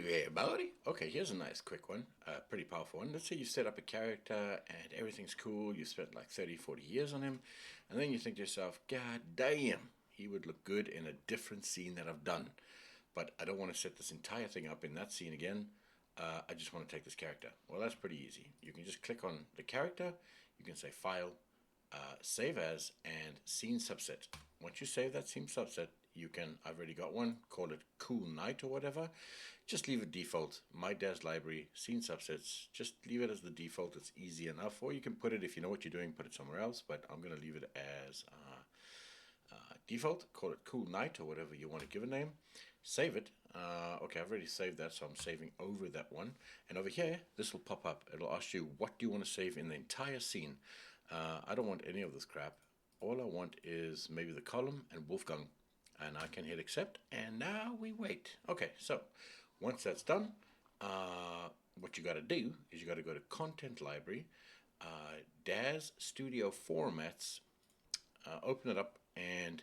Hey everybody. Okay, here's a nice quick one, pretty powerful one. Let's say you set up a character and everything's cool, you spent like 30, 40 years on him, and then you think to yourself, God damn, he would look good in a different scene that I've done. But I don't want to set this entire thing up in that scene again. I just want to take this character. Well, that's pretty easy. You can just click on the character, you can say File, Save As, and Scene Subset. Once you save that scene subset, you can, I've already got one, call it Cool Night or whatever. Just leave it default, My Daz Library, Scene Subsets, just leave it as the default, it's easy enough. Or you can put it, if you know what you're doing, put it somewhere else, but I'm going to leave it as default, call it Cool Night or whatever you want to give a name. Save it. Okay, I've already saved that, so I'm saving over that one. And over here, this will pop up. It'll ask you, what do you want to save in the entire scene? I don't want any of this crap. All I want is maybe the column and Wolfgang. And I can hit accept, and now we wait. Okay, so once that's done, what you got to do is you got to go to Content Library, Daz Studio Formats, open it up, and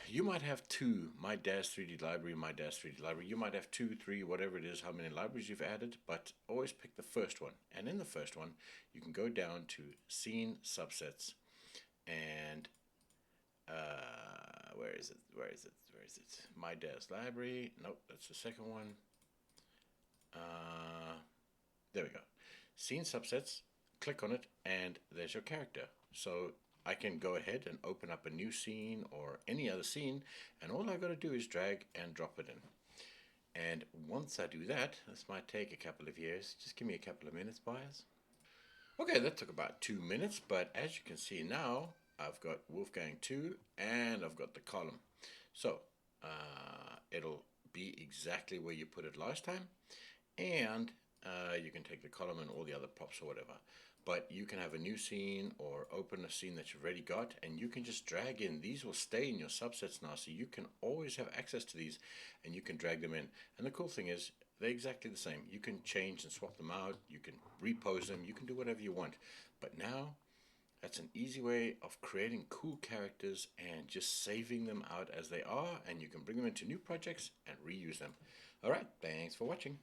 you might have two, My Daz 3D Library, My Daz 3D Library. You might have two, three, whatever it is, how many libraries you've added, but always pick the first one. And in the first one, you can go down to Scene Subsets, and where is it? Where is it? Where is it? My Daz Library. Nope, that's the second one. There we go. Scene Subsets. Click on it, and there's your character. So I can go ahead and open up a new scene or any other scene, and all I got to do is drag and drop it in. And once I do that, this might take a couple of years. Just give me a couple of minutes, buyers. Okay, that took about 2 minutes, but as you can see now, I've got Wolfgang 2 and I've got the column. So it'll be exactly where you put it last time, and you can take the column and all the other props or whatever. But you can have a new scene or open a scene that you've already got, and you can just drag in. These will stay in your subsets now, so you can always have access to these, and you can drag them in. And the cool thing is, they're exactly the same. You can change and swap them out, you can repose them, you can do whatever you want. But now, that's an easy way of creating cool characters and just saving them out as they are, and you can bring them into new projects and reuse them. Alright, thanks for watching.